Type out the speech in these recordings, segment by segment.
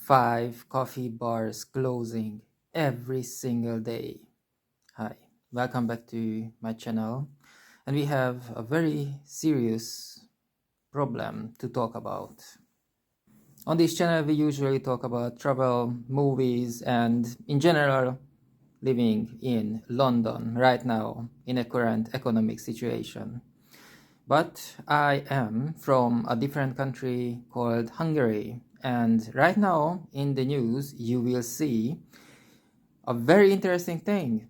5 coffee bars closing every single day. Hi, welcome back to my channel. And we have a very serious problem to talk about. On this channel, we usually talk about travel, movies, and in general, living in London right now in a current economic situation. But I am from a different country called Hungary. And right now in the news, you will see a very interesting thing.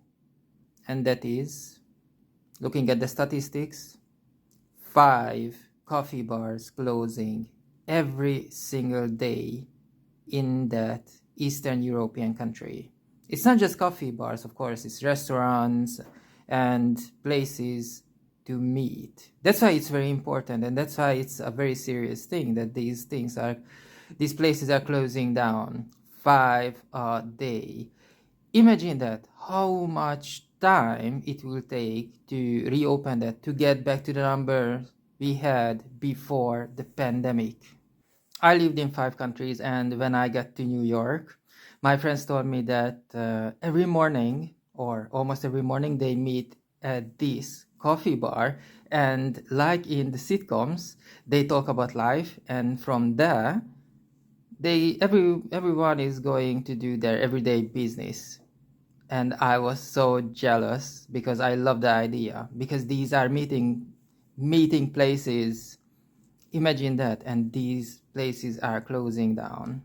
And that is, looking at the statistics, 5 coffee bars closing every single day in that Eastern European country. It's not just coffee bars, of course, it's restaurants and places to meet. That's why it's very important, and that's why it's a very serious thing that these places are closing down 5 a day. Imagine that, how much time it will take to reopen that, to get back to the number we had before the pandemic. I lived in 5 countries, and when I got to New York, my friends told me that every morning, or almost every morning, they meet at this coffee bar, and like in the sitcoms, they talk about life, and from there, everyone is going to do their everyday business. And I was so jealous because I love the idea, because these are meeting places. Imagine that, and these places are closing down.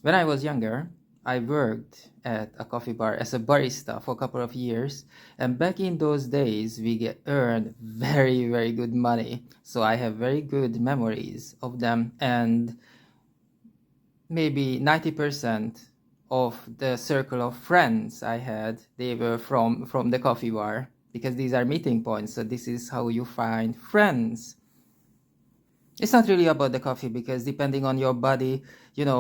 When I was younger, I worked at a coffee bar as a barista for a couple of years, and back in those days we earned very, very good money. So I have very good memories of them, and maybe 90% of the circle of friends I had, they were from the coffee bar, because these are meeting points. So this is how you find friends. It's not really about the coffee, because depending on your body,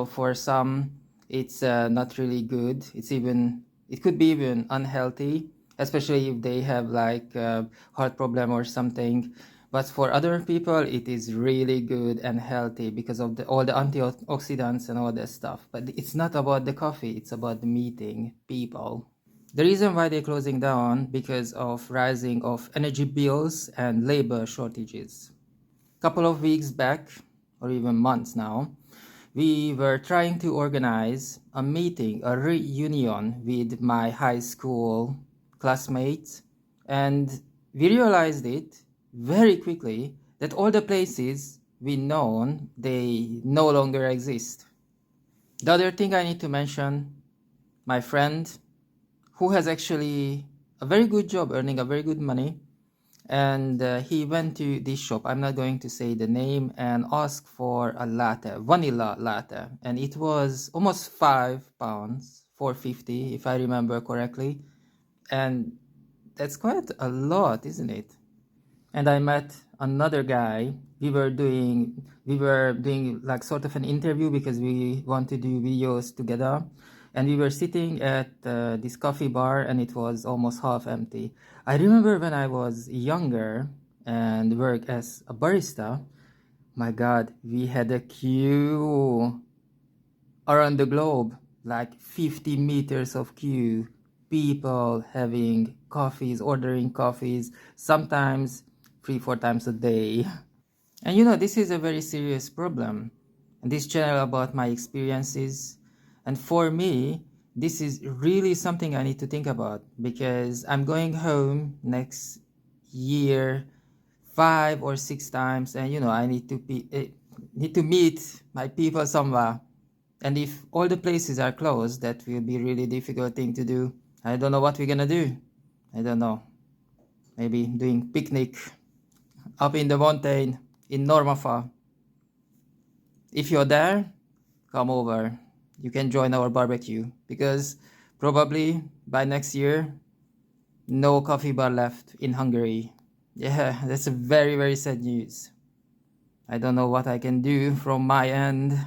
for some it's not really good. It could be even unhealthy, especially if they have like a heart problem or something. But for other people, it is really good and healthy because of all the antioxidants and all that stuff. But it's not about the coffee, it's about meeting people. The reason why they're closing down, because of rising of energy bills and labor shortages. Couple of weeks back, or even months now, we were trying to organize a meeting, a reunion with my high school classmates, and we realized it very quickly that all the places we known, they no longer exist. The other thing I need to mention, my friend, who has actually a very good job, earning a very good money, and he went to this shop, I'm not going to say the name, and asked for a latte, vanilla latte, and it was almost £5, 4.50 if I remember correctly, and that's quite a lot, isn't it? And I met another guy. We were doing like sort of an interview, because we want to do videos together, and we were sitting at this coffee bar, and it was almost half empty. I remember when I was younger and worked as a barista, my god, we had a queue around the globe, like 50 meters of queue, people having coffees, ordering coffees, sometimes 3-4 times a day. And this is a very serious problem. And this channel about my experiences. And for me, this is really something I need to think about, because I'm going home next year 5 or 6 times, and I need to meet my people somewhere. And if all the places are closed, that will be really difficult thing to do. I don't know what we're gonna do. I don't know. Maybe doing picnic up in the mountain in Normafa. If you're there, come over. You can join our barbecue, because probably by next year, no coffee bar left in Hungary. Yeah, that's a very, very sad news. I don't know what I can do from my end.